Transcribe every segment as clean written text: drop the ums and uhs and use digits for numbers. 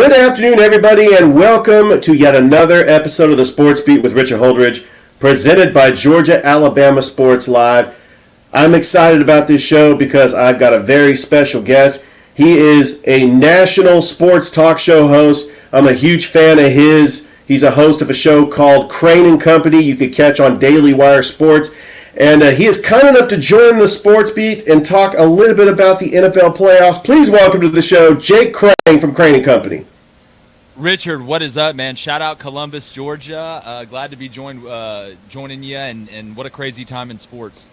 Good afternoon, everybody, and welcome to yet another episode of the Sports Beat with Richard Holdridge, presented by Georgia-Alabama Sports Live. I'm excited about this show because I've got a very special guest. He is a national sports talk show host. I'm a huge fan of his. He's a host of a show called Crain and Company you could catch on Daily Wire Sports. And he is kind enough to join the Sports Beat and talk a little bit about the NFL playoffs. Please welcome to the show, Jake Crain from Crain and Company. Richard, what is up, man? Shout out Columbus, Georgia. Glad to be joining you, and what a crazy time in sports.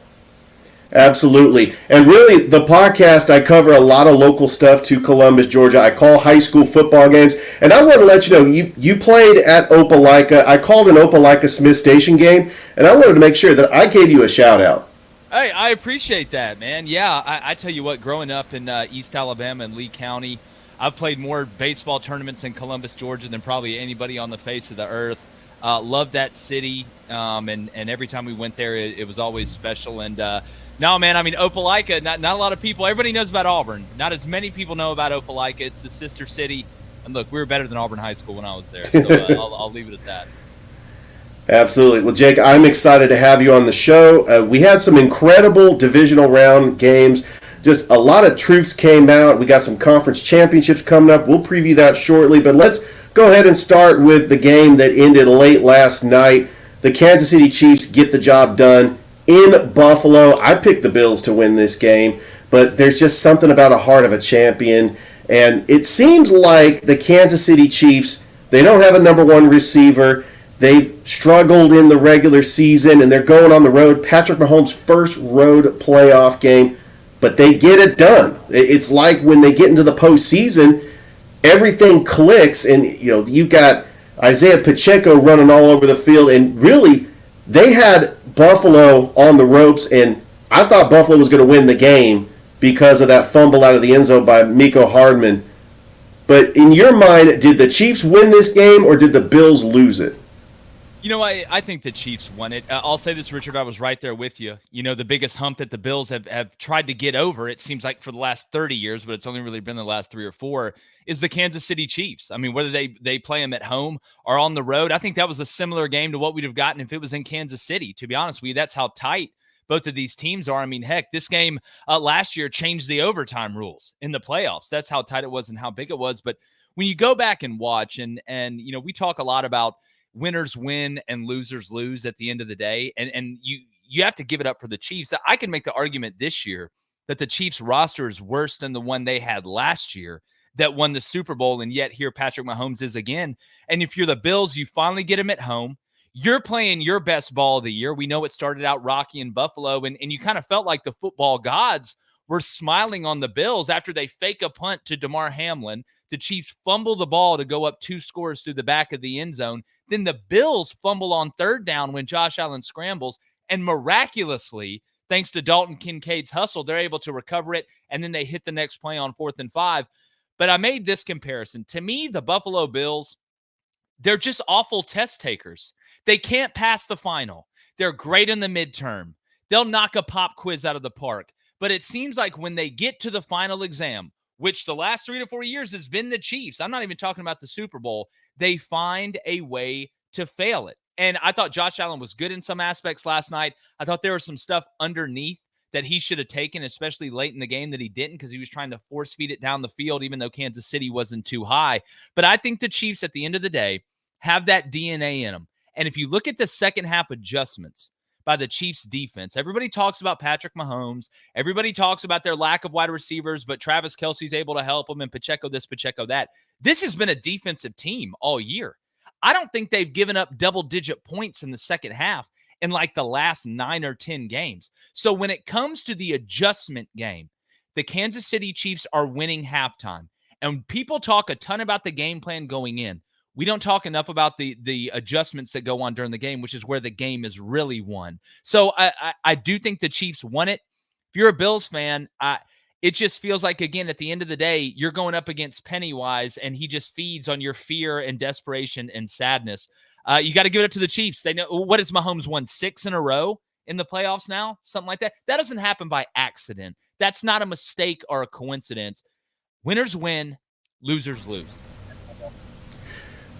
Absolutely. And really, the podcast, I cover a lot of local stuff to Columbus, Georgia. I call high school football games. And I want to let you know, you played at Opelika. I called an Opelika Smith Station game, and I wanted to make sure that I gave you a shout-out. Hey, I appreciate that, man. Yeah, I tell you what, growing up in East Alabama and Lee County, I've played more baseball tournaments in Columbus, Georgia than probably anybody on the face of the earth. Loved that city, and every time we went there, it was always special. And no, man, I mean, Opelika, not a lot of people. Everybody knows about Auburn. Not as many people know about Opelika. It's the sister city. And look, we were better than Auburn High School when I was there, so I'll leave it at that. Absolutely. Well, Jake, I'm excited to have you on the show. We had some incredible divisional round games. Just a lot of truths came out. We got some conference championships coming up. We'll preview that shortly. But let's go ahead and start with the game that ended late last night. The Kansas City Chiefs get the job done in Buffalo. I picked the Bills to win this game, but there's just something about a heart of a champion. And it seems like the Kansas City Chiefs, they don't have a number one receiver. They've struggled in the regular season, and they're going on the road. Patrick Mahomes' first road playoff game. But they get it done. It's like when they get into the postseason, everything clicks, and you got Isaiah Pacheco running all over the field, and really, they had Buffalo on the ropes, and I thought Buffalo was going to win the game because of that fumble out of the end zone by Mecole Hardman. But in your mind, did the Chiefs win this game, or did the Bills lose it? You know, I think the Chiefs won it. I'll say this, Richard, I was right there with you. You know, the biggest hump that the Bills have tried to get over, it seems like for the last 30 years, but it's only really been the last 3 or 4, is the Kansas City Chiefs. I mean, whether they play them at home or on the road, I think that was a similar game to what we'd have gotten if it was in Kansas City. To be honest with you, that's how tight both of these teams are. I mean, heck, this game last year changed the overtime rules in the playoffs. That's how tight it was and how big it was. But when you go back and watch, and we talk a lot about winners win and losers lose at the end of the day. And you have to give it up for the Chiefs. I can make the argument this year that the Chiefs roster is worse than the one they had last year that won the Super Bowl. And yet here Patrick Mahomes is again. And if you're the Bills, you finally get him at home. You're playing your best ball of the year. We know it started out rocky in Buffalo, and you kind of felt like the football gods were smiling on the Bills after they fake a punt to Damar Hamlin. The Chiefs fumble the ball to go up 2 scores through the back of the end zone. Then the Bills fumble on 3rd down when Josh Allen scrambles, and miraculously, thanks to Dalton Kincaid's hustle, they're able to recover it, and then they hit the next play on 4th and 5. But I made this comparison. To me, the Buffalo Bills, they're just awful test takers. They can't pass the final. They're great in the midterm. They'll knock a pop quiz out of the park. But it seems like when they get to the final exam, which the last 3 to 4 years has been the Chiefs, I'm not even talking about the Super Bowl, they find a way to fail it. And I thought Josh Allen was good in some aspects last night. I thought there was some stuff underneath that he should have taken, especially late in the game, that he didn't, because he was trying to force feed it down the field, even though Kansas City wasn't too high. But I think the Chiefs, at the end of the day, have that DNA in them. And if you look at the second half adjustments by the Chiefs defense, everybody talks about Patrick Mahomes. Everybody talks about their lack of wide receivers, but Travis Kelce's able to help them, and Pacheco this, Pacheco that. This has been a defensive team all year. I don't think they've given up double-digit points in the second half in like the last 9 or 10 games. So when it comes to the adjustment game, the Kansas City Chiefs are winning halftime. And people talk a ton about the game plan going in. We don't talk enough about the adjustments that go on during the game, which is where the game is really won. So I do think the Chiefs won it. If you're a Bills fan, it just feels like, again, at the end of the day, you're going up against Pennywise, and he just feeds on your fear and desperation and sadness. You got to give it up to the Chiefs. They know, what has Mahomes won, 6 in a row in the playoffs now? Something like that. That doesn't happen by accident. That's not a mistake or a coincidence. Winners win, losers lose.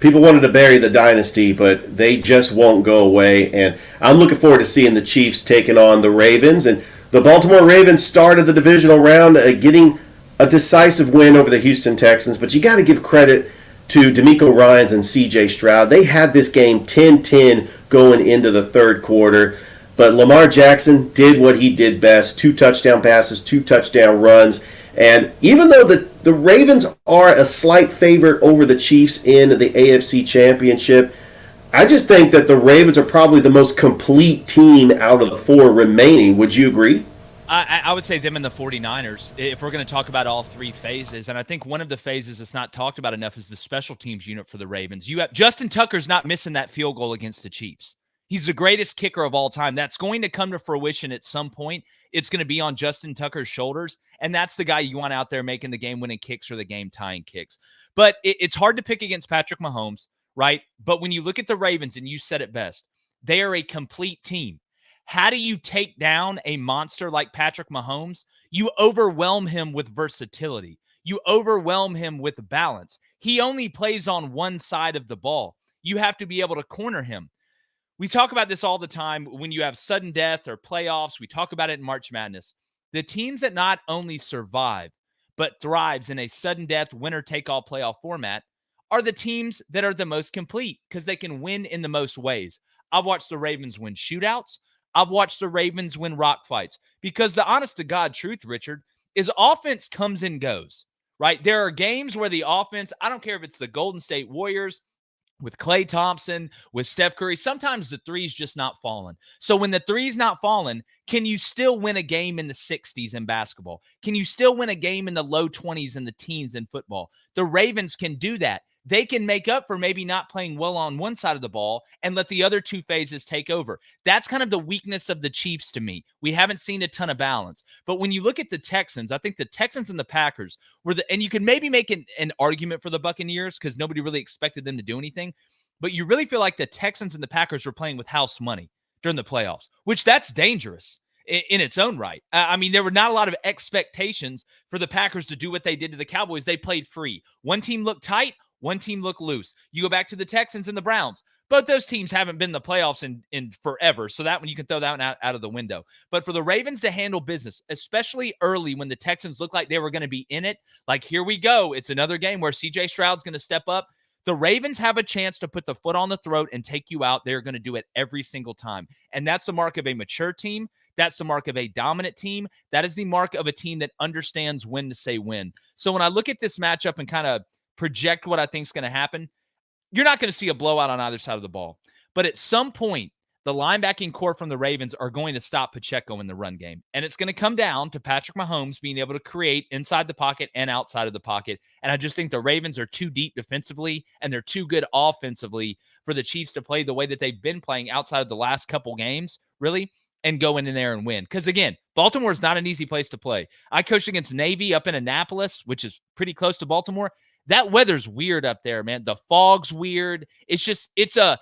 People wanted to bury the dynasty, but they just won't go away. And I'm looking forward to seeing the Chiefs taking on the Ravens. And the Baltimore Ravens started the divisional round getting a decisive win over the Houston Texans. But you got to give credit to DeMeco Ryans and C.J. Stroud. They had this game 10-10 going into the third quarter. But Lamar Jackson did what he did best. 2 touchdown passes, 2 touchdown runs. And even though the Ravens are a slight favorite over the Chiefs in the AFC Championship, I just think that the Ravens are probably the most complete team out of the 4 remaining. Would you agree? I would say them and the 49ers, if we're going to talk about all 3 phases. And I think one of the phases that's not talked about enough is the special teams unit for the Ravens. You have Justin Tucker's not missing that field goal against the Chiefs. He's the greatest kicker of all time. That's going to come to fruition at some point. It's going to be on Justin Tucker's shoulders, and that's the guy you want out there making the game-winning kicks or the game-tying kicks. But it's hard to pick against Patrick Mahomes, right? But when you look at the Ravens, and you said it best, they are a complete team. How do you take down a monster like Patrick Mahomes? You overwhelm him with versatility. You overwhelm him with balance. He only plays on one side of the ball. You have to be able to corner him. We talk about this all the time when you have sudden death or playoffs. We talk about it in March Madness. The teams that not only survive, but thrives in a sudden death, winner-take-all playoff format are the teams that are the most complete because they can win in the most ways. I've watched the Ravens win shootouts. I've watched the Ravens win rock fights because the honest-to-God truth, Richard, is offense comes and goes, right? There are games where the offense, I don't care if it's the Golden State Warriors, with Klay Thompson, with Steph Curry, sometimes the three's just not falling. So when the three's not falling, can you still win a game in the 60s in basketball? Can you still win a game in the low 20s and the teens in football? The Ravens can do that. They can make up for maybe not playing well on one side of the ball and let the other 2 phases take over. That's kind of the weakness of the Chiefs to me. We haven't seen a ton of balance. But when you look at the Texans, I think the Texans and the Packers and you can maybe make an argument for the Buccaneers because nobody really expected them to do anything. But you really feel like the Texans and the Packers were playing with house money during the playoffs, which that's dangerous in its own right. I mean, there were not a lot of expectations for the Packers to do what they did to the Cowboys. They played free. One team looked tight. One team looked loose. You go back to the Texans and the Browns. Both those teams haven't been in the playoffs in forever, so that one you can throw that one out of the window. But for the Ravens to handle business, especially early when the Texans looked like they were going to be in it, like here we go, it's another game where C.J. Stroud's going to step up. The Ravens have a chance to put the foot on the throat and take you out. They're going to do it every single time. And that's the mark of a mature team. That's the mark of a dominant team. That is the mark of a team that understands when to say when. So when I look at this matchup and kind of project what I think is going to happen, you're not going to see a blowout on either side of the ball. But at some point, the linebacking core from the Ravens are going to stop Pacheco in the run game. And it's going to come down to Patrick Mahomes being able to create inside the pocket and outside of the pocket. And I just think the Ravens are too deep defensively and they're too good offensively for the Chiefs to play the way that they've been playing outside of the last couple games, really, and go in there and win. Because, again, Baltimore is not an easy place to play. I coached against Navy up in Annapolis, which is pretty close to Baltimore. That weather's weird up there, man. The fog's weird. It's just, it's a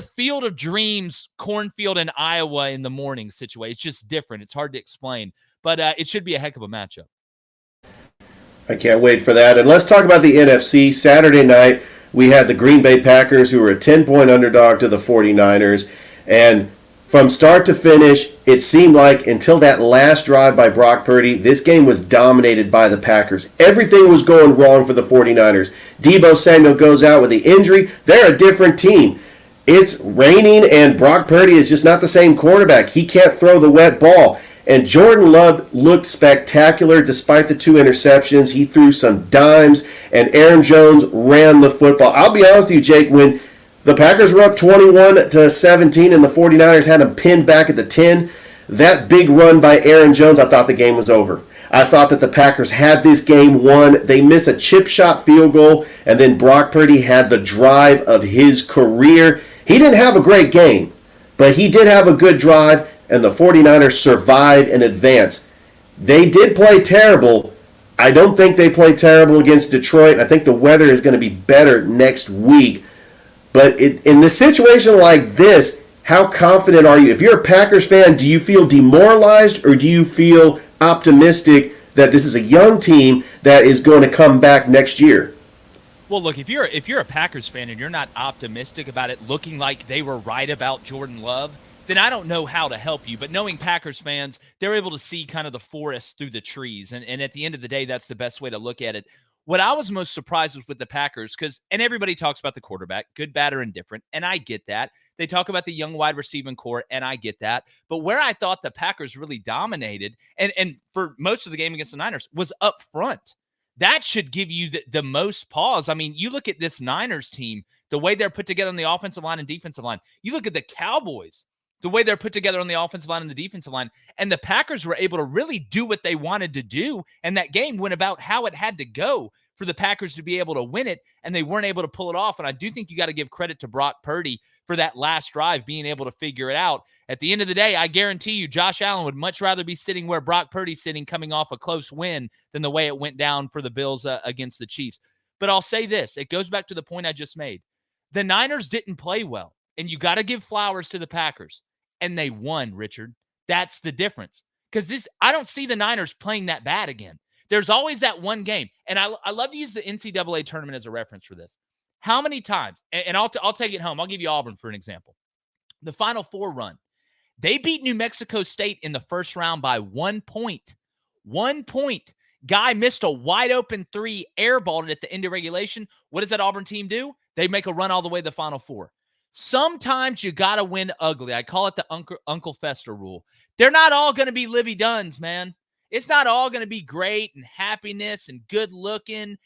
field of dreams, cornfield in Iowa in the morning situation. It's just different. It's hard to explain, but it should be a heck of a matchup. I can't wait for that. And let's talk about the NFC. Saturday night, we had the Green Bay Packers, who were a 10-point underdog to the 49ers. And from start to finish, it seemed like until that last drive by Brock Purdy, this game was dominated by the Packers. Everything was going wrong for the 49ers. Deebo Samuel goes out with the injury. They're a different team. It's raining, and Brock Purdy is just not the same quarterback. He can't throw the wet ball. And Jordan Love looked spectacular despite the 2 interceptions. He threw some dimes, and Aaron Jones ran the football. I'll be honest with you, Jake, when the Packers were up 21-17 and the 49ers had them pinned back at the 10, that big run by Aaron Jones, I thought the game was over. I thought that the Packers had this game won. They missed a chip shot field goal, and then Brock Purdy had the drive of his career. He didn't have a great game, but he did have a good drive, and the 49ers survived and advanced. They did play terrible. I don't think they played terrible against Detroit. I think the weather is going to be better next week. But in the situation like this, how confident are you? If you're a Packers fan, do you feel demoralized or do you feel optimistic that this is a young team that is going to come back next year? Well, look, if you're a Packers fan and you're not optimistic about it looking like they were right about Jordan Love, then I don't know how to help you. But knowing Packers fans, they're able to see kind of the forest through the trees. And at the end of the day, that's the best way to look at it. What I was most surprised with the Packers, and everybody talks about the quarterback, good, bad, or indifferent, and I get that. They talk about the young wide receiving core, and I get that. But where I thought the Packers really dominated, and for most of the game against the Niners, was up front. That should give you the most pause. I mean, you look at this Niners team, the way they're put together on the offensive line and defensive line. You look at the Cowboys, the way they're put together on the offensive line and the defensive line. And the Packers were able to really do what they wanted to do. And that game went about how it had to go for the Packers to be able to win it. And they weren't able to pull it off. And I do think you got to give credit to Brock Purdy for that last drive, being able to figure it out. At the end of the day, I guarantee you, Josh Allen would much rather be sitting where Brock Purdy's sitting, coming off a close win, than the way it went down for the Bills against the Chiefs. But I'll say this. It goes back to the point I just made. The Niners didn't play well. And you got to give flowers to the Packers. And they won, Richard. That's the difference. Because I don't see the Niners playing that bad again. There's always that one game. And I love to use the NCAA tournament as a reference for this. How many times, and I'll take it home. I'll give you Auburn for an example. The Final Four run. They beat New Mexico State in the first round by 1 point. 1 point. Guy missed a wide open three, airballed it at the end of regulation. What does that Auburn team do? They make a run all the way to the Final Four. Sometimes you got to win ugly. I call it the Uncle Fester rule. They're not all going to be Livy Duns, man. It's not all going to be great and happiness and good looking.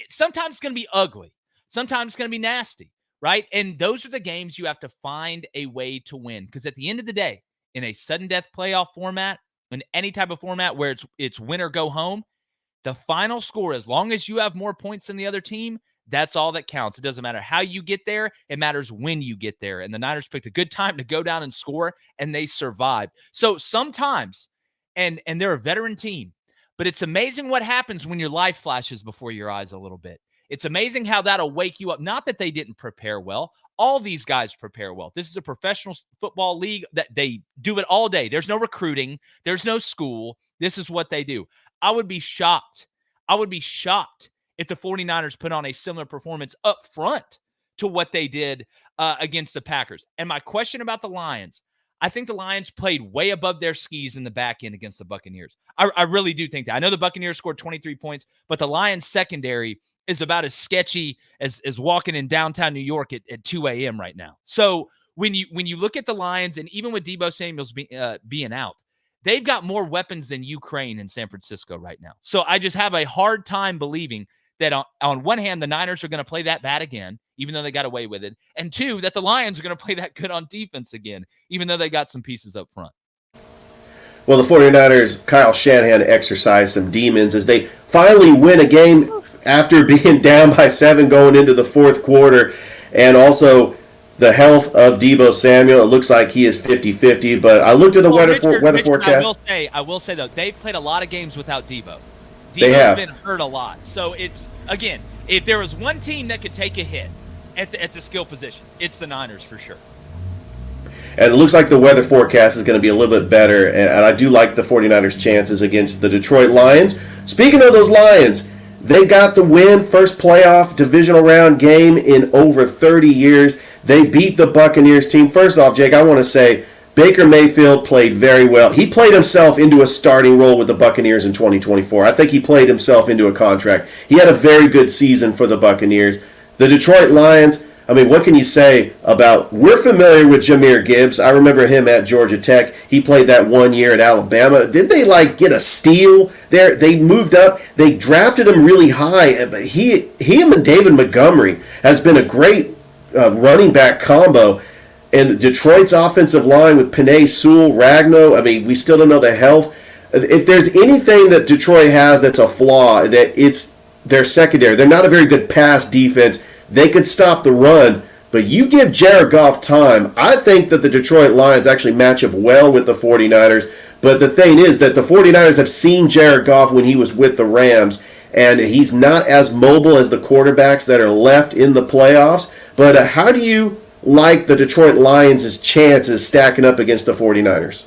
Sometimes it's going to be ugly. Sometimes it's going to be nasty, right? And those are the games you have to find a way to win. Because at the end of the day, in a sudden death playoff format, in any type of format where it's win or go home, the final score, as long as you have more points than the other team, that's all that counts. It doesn't matter how you get there. It matters when you get there. And the Niners picked a good time to go down and score, and they survived. So sometimes, and they're a veteran team, but it's amazing what happens when your life flashes before your eyes a little bit. It's amazing how that'll wake you up. Not that they didn't prepare well. All these guys prepare well. This is a professional football league that they do it all day. There's no recruiting. There's no school. This is what they do. I would be shocked. If the 49ers put on a similar performance up front to what they did against the Packers. And my question about the Lions, I think the Lions played way above their skis in the back end against the Buccaneers. I really do think that. I know the Buccaneers scored 23 points, but the Lions secondary is about as sketchy as walking in downtown New York at 2 a.m. right now. So when you look at the Lions, and even with Deebo Samuels being out, they've got more weapons than Crain in San Francisco right now. So I just have a hard time believing that on one hand, the Niners are going to play that bad again, even though they got away with it. And two, that the Lions are going to play that good on defense again, even though they got some pieces up front. Well, the 49ers, Kyle Shanahan exercised some demons as they finally win a game after being down by 7 going into the fourth quarter. And also the health of Deebo Samuel. It looks like he is 50-50, but I looked at the weather forecast. I will say, though, they've played a lot of games without Deebo. They have been hurt a lot. So it's, again, if there was one team that could take a hit at the skill position, it's the Niners for sure. And it looks like the weather forecast is going to be a little bit better, and I do like the 49ers' chances against the Detroit Lions. Speaking of those Lions, they got the win, first playoff divisional round game in over 30 years. They beat the Buccaneers team. First off, Jake, I want to say Baker Mayfield played very well. He played himself into a starting role with the Buccaneers in 2024. I think he played himself into a contract. He had a very good season for the Buccaneers. The Detroit Lions, I mean, what can you say about, we're familiar with Jahmyr Gibbs. I remember him at Georgia Tech. He played that 1 year at Alabama. Did they, get a steal there? They moved up. They drafted him really high. But him and David Montgomery has been a great running back combo. And Detroit's offensive line with Penei Sewell, Ragnow, I mean, we still don't know the health. If there's anything that Detroit has that's a flaw, that it's their secondary. They're not a very good pass defense. They could stop the run, but you give Jared Goff time. I think that the Detroit Lions actually match up well with the 49ers. But the thing is that the 49ers have seen Jared Goff when he was with the Rams, and he's not as mobile as the quarterbacks that are left in the playoffs. But how do you like the Detroit Lions' chances stacking up against the 49ers?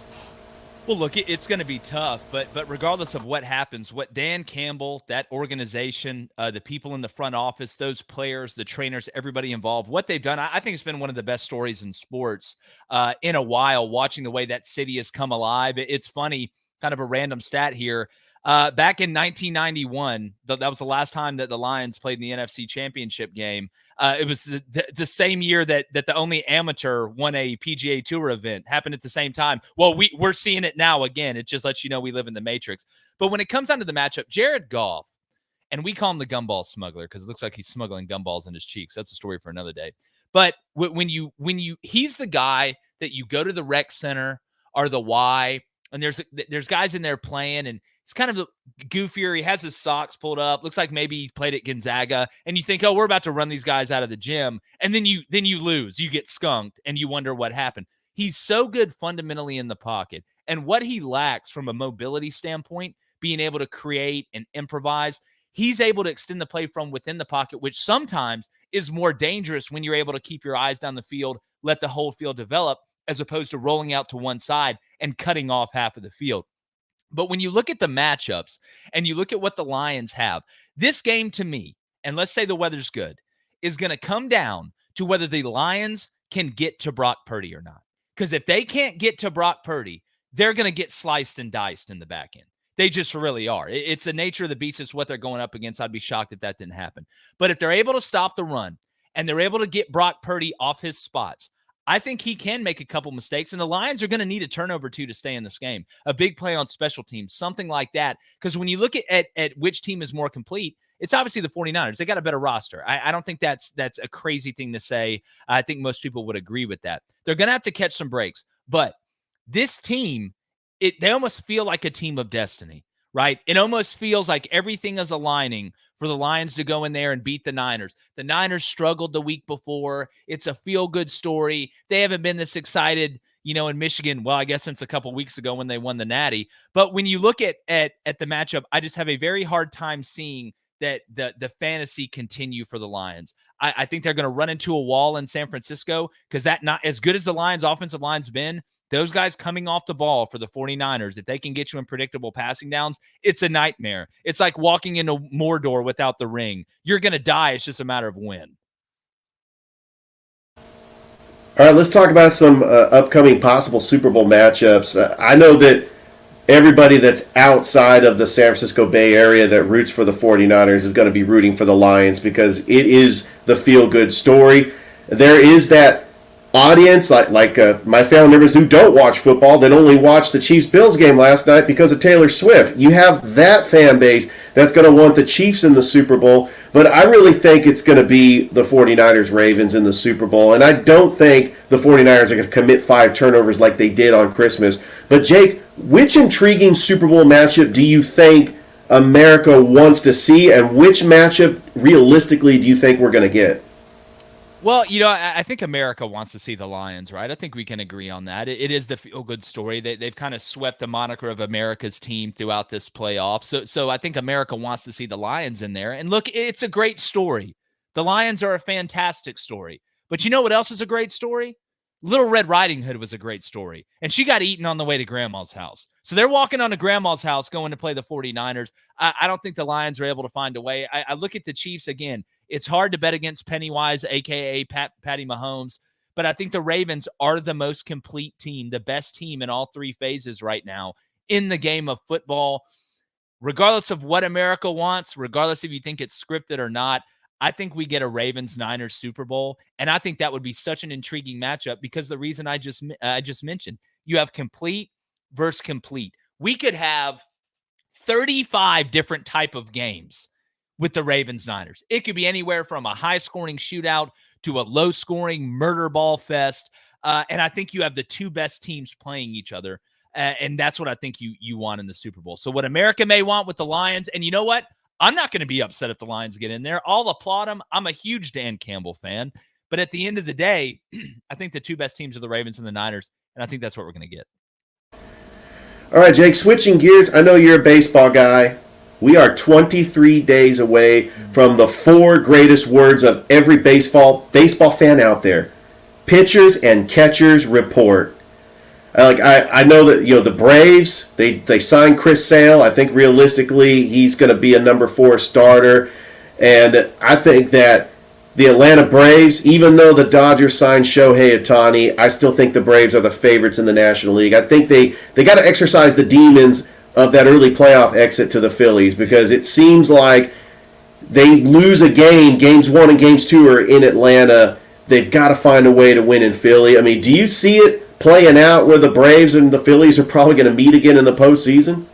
Well, look, it's going to be tough, but regardless of what happens, what Dan Campbell, that organization, the people in the front office, those players, the trainers, everybody involved, what they've done, I think it's been one of the best stories in sports in a while, watching the way that city has come alive. It's funny, kind of a random stat here. Back in 1991, that was the last time that the Lions played in the NFC Championship game. It was the same year that the only amateur won a PGA Tour event. Happened at the same time. Well, we're seeing it now again. It just lets you know we live in the Matrix. But when it comes down to the matchup, Jared Goff, and we call him the gumball smuggler because it looks like he's smuggling gumballs in his cheeks. That's a story for another day. But when you he's the guy that you go to the rec center or the Y, and there's guys in there playing, and it's kind of goofier. He has his socks pulled up. Looks like maybe he played at Gonzaga. And you think, oh, we're about to run these guys out of the gym. And then you lose. You get skunked, and you wonder what happened. He's so good fundamentally in the pocket. And what he lacks from a mobility standpoint, being able to create and improvise, he's able to extend the play from within the pocket, which sometimes is more dangerous when you're able to keep your eyes down the field, let the whole field develop, as opposed to rolling out to one side and cutting off half of the field. But when you look at the matchups and you look at what the Lions have, this game to me, and let's say the weather's good, is going to come down to whether the Lions can get to Brock Purdy or not. Because if they can't get to Brock Purdy, they're going to get sliced and diced in the back end. They just really are. It's the nature of the beast. It's what they're going up against. I'd be shocked if that didn't happen. But if they're able to stop the run and they're able to get Brock Purdy off his spots, I think he can make a couple mistakes, and the Lions are going to need a turnover to stay in this game. A big play on special teams, something like that. Because when you look at which team is more complete, it's obviously the 49ers. They got a better roster. I don't think that's a crazy thing to say. I think most people would agree with that. They're going to have to catch some breaks. But this team, they almost feel like a team of destiny, right? It almost feels like everything is aligning for the Lions to go in there and beat the Niners. The Niners struggled the week before. It's a feel-good story. They haven't been this excited, in Michigan, well, I guess since a couple weeks ago when they won the Natty. But when you look at the matchup, I just have a very hard time seeing that the fantasy continue for the Lions. I think they're going to run into a wall in San Francisco because that, not as good as the Lions' offensive line's been, those guys coming off the ball for the 49ers, if they can get you in predictable passing downs, it's a nightmare. It's like walking into Mordor without the ring. You're going to die. It's just a matter of when. All right, let's talk about some upcoming possible Super Bowl matchups. I know that everybody that's outside of the San Francisco Bay Area that roots for the 49ers is going to be rooting for the Lions because it is the feel-good story. There is that audience, like my family members who don't watch football, that only watched the Chiefs-Bills game last night because of Taylor Swift. You have that fan base that's going to want the Chiefs in the Super Bowl, but I really think it's going to be the 49ers-Ravens in the Super Bowl, and I don't think the 49ers are going to commit 5 turnovers like they did on Christmas. But Jake, which intriguing Super Bowl matchup do you think America wants to see, and which matchup realistically do you think we're going to get? Well, I think America wants to see the Lions, right? I think we can agree on that. It is the feel-good story. They've kind of swept the moniker of America's team throughout this playoff. So I think America wants to see the Lions in there. And look, it's a great story. The Lions are a fantastic story. But you know what else is a great story? Little Red Riding Hood was a great story. And she got eaten on the way to Grandma's house. So they're walking on to Grandma's house going to play the 49ers. I don't think the Lions are able to find a way. I look at the Chiefs again. It's hard to bet against Pennywise, a.k.a. Patty Mahomes. But I think the Ravens are the most complete team, the best team in all 3 phases right now in the game of football. Regardless of what America wants, regardless if you think it's scripted or not, I think we get a Ravens-Niners Super Bowl, and I think that would be such an intriguing matchup because the reason I just mentioned, you have complete versus complete. We could have 35 different type of games with the Ravens-Niners. It could be anywhere from a high-scoring shootout to a low-scoring murder ball fest, and I think you have the 2 best teams playing each other, and that's what I think you want in the Super Bowl. So what America may want with the Lions, and you know what? I'm not going to be upset if the Lions get in there. I'll applaud them. I'm a huge Dan Campbell fan. But at the end of the day, I think the 2 best teams are the Ravens and the Niners, and I think that's what we're going to get. All right, Jake, switching gears. I know you're a baseball guy. We are 23 days away from the 4 greatest words of every baseball fan out there. Pitchers and catchers report. I know that the Braves they signed Chris Sale. I think realistically he's going to be a number 4 starter, and I think that the Atlanta Braves, even though the Dodgers signed Shohei Ohtani, I still think the Braves are the favorites in the National League. I think they got to exercise the demons of that early playoff exit to the Phillies, because it seems like they lose a game. Games 1 and games 2 are in Atlanta. They've got to find a way to win in Philly. I mean, do you see it playing out where the Braves and the Phillies are probably going to meet again in the postseason?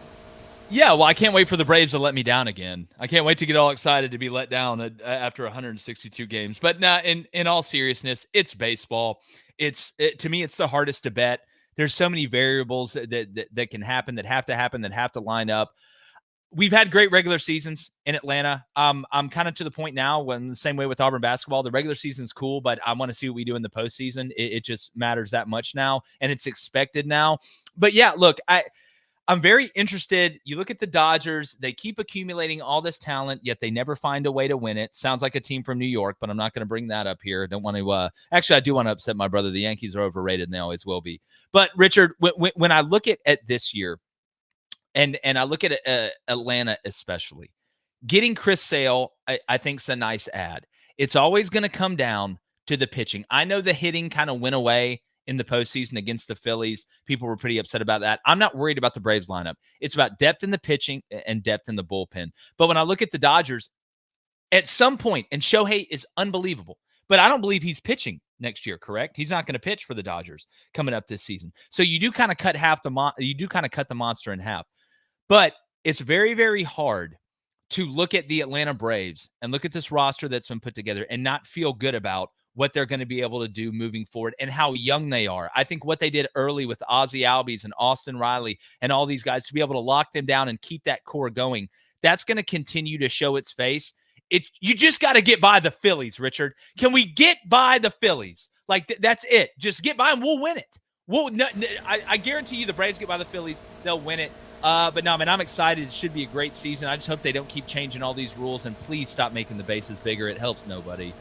Yeah, well, I can't wait for the Braves to let me down again. I can't wait to get all excited to be let down after 162 games. But now, in all seriousness, it's baseball. To me, it's the hardest to bet. There's so many variables that can happen, that have to line up. We've had great regular seasons in Atlanta. I'm kind of to the point now when the same way with Auburn basketball, the regular season's cool, but I want to see what we do in the postseason. It just matters that much now, and it's expected now. But yeah, look, I'm very interested. You look at the Dodgers, they keep accumulating all this talent, yet they never find a way to win it. Sounds like a team from New York, but I'm not going to bring that up here. Don't want to, actually, I do want to upset my brother. The Yankees are overrated, and they always will be. But Richard, when I look at this year, and I look at Atlanta especially, getting Chris Sale, I think is a nice add. It's always going to come down to the pitching. I know the hitting kind of went away in the postseason against the Phillies. People were pretty upset about that. I'm not worried about the Braves lineup. It's about depth in the pitching and depth in the bullpen. But when I look at the Dodgers, at some point, and Shohei is unbelievable, but I don't believe he's pitching next year, correct? He's not going to pitch for the Dodgers coming up this season. So you do kind of cut the monster in half. But it's very, very hard to look at the Atlanta Braves and look at this roster that's been put together and not feel good about what they're going to be able to do moving forward and how young they are. I think what they did early with Ozzie Albies and Austin Riley and all these guys to be able to lock them down and keep that core going, that's going to continue to show its face. You just got to get by the Phillies, Richard. Can we get by the Phillies? Like, that's it. Just get by and we'll win it. I guarantee you the Braves get by the Phillies, they'll win it. But no, man, I'm excited. It should be a great season. I just hope they don't keep changing all these rules, and please stop making the bases bigger. It helps nobody.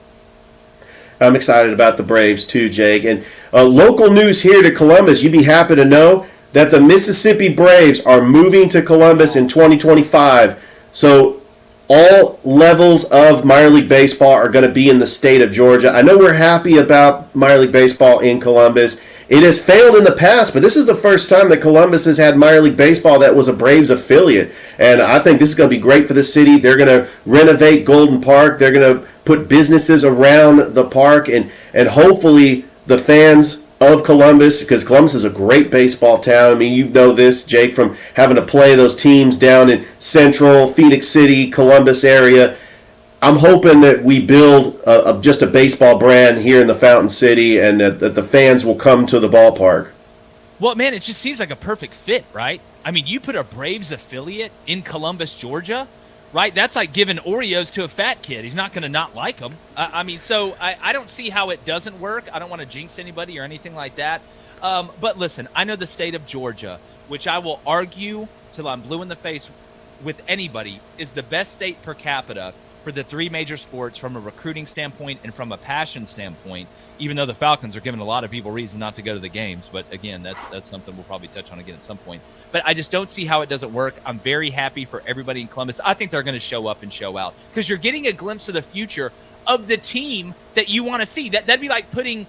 I'm excited about the Braves too, Jake. And local news here to Columbus, you'd be happy to know that the Mississippi Braves are moving to Columbus in 2025. So all levels of minor league baseball are going to be in the state of Georgia. I know we're happy about minor league baseball in Columbus. It has failed in the past, but this is the first time that Columbus has had minor league baseball that was a Braves affiliate. And I think this is going to be great for the city. They're going to renovate Golden Park. They're going to put businesses around the park, and hopefully the fans of Columbus, because Columbus is a great baseball town. I mean, you know this, Jake, from having to play those teams down in Central, Phoenix City, Columbus area. I'm hoping that we build just a baseball brand here in the Fountain City, and that the fans will come to the ballpark. Well, man, it just seems like a perfect fit, right? I mean, you put a Braves affiliate in Columbus, Georgia, right? That's like giving Oreos to a fat kid. He's not going to not like them. So I don't see how it doesn't work. I don't want to jinx anybody or anything like that. But listen, I know the state of Georgia, which I will argue till I'm blue in the face with anybody, is the best state per capita for the three major sports from a recruiting standpoint and from a passion standpoint, even though the Falcons are giving a lot of people reason not to go to the games. But again, that's something we'll probably touch on again at some point. But I just don't see how it doesn't work. I'm very happy for everybody in Columbus. I think they're going to show up and show out, because you're getting a glimpse of the future of the team that you want to see. That'd be like putting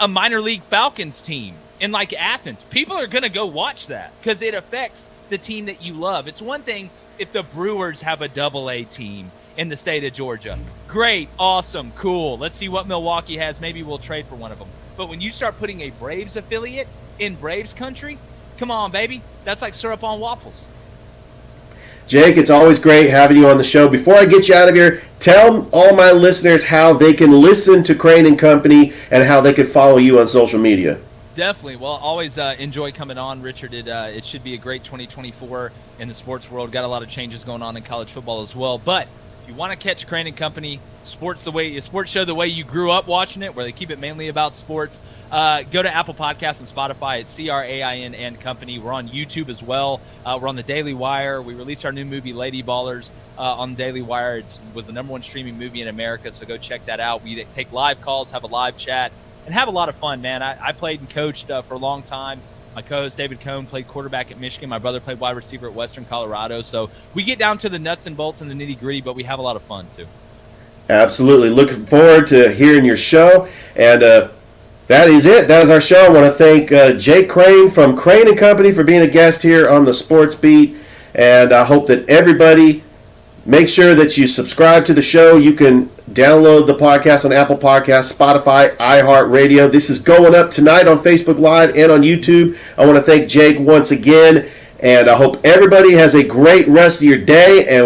a minor league Falcons team in like Athens. People are going to go watch that because it affects the team that you love. It's one thing if the Brewers have a AA team in the state of Georgia. Great, awesome, cool. Let's see what Milwaukee has. Maybe we'll trade for one of them. But when you start putting a Braves affiliate in Braves country, come on, baby. That's like syrup on waffles. Jake, it's always great having you on the show. Before I get you out of here, tell all my listeners how they can listen to Crain and Company and how they can follow you on social media. Definitely. Well, always enjoy coming on, Richard. It should be a great 2024 in the sports world. Got a lot of changes going on in college football as well. But if you want to catch Crain and Company, sports show the way you grew up watching it, where they keep it mainly about sports, go to Apple Podcasts and Spotify. It's CRAIN and Company. We're on YouTube as well. We're on the Daily Wire. We released our new movie, Lady Ballers, on the Daily Wire. It was the #1 streaming movie in America, so go check that out. We take live calls, have a live chat, and have a lot of fun, man. I played and coached for a long time. My co-host David Cohn played quarterback at Michigan. My brother played wide receiver at Western Colorado. So we get down to the nuts and bolts and the nitty-gritty, but we have a lot of fun too. Absolutely. Looking forward to hearing your show. And that is it. That is our show. I want to thank Jake Crain from Crain and Company for being a guest here on the Sports Beat. And I hope that everybody make sure that you subscribe to the show. You can download the podcast on Apple Podcasts, Spotify, iHeartRadio. This is going up tonight on Facebook Live and on YouTube. I want to thank Jake once again. And I hope everybody has a great rest of your day. And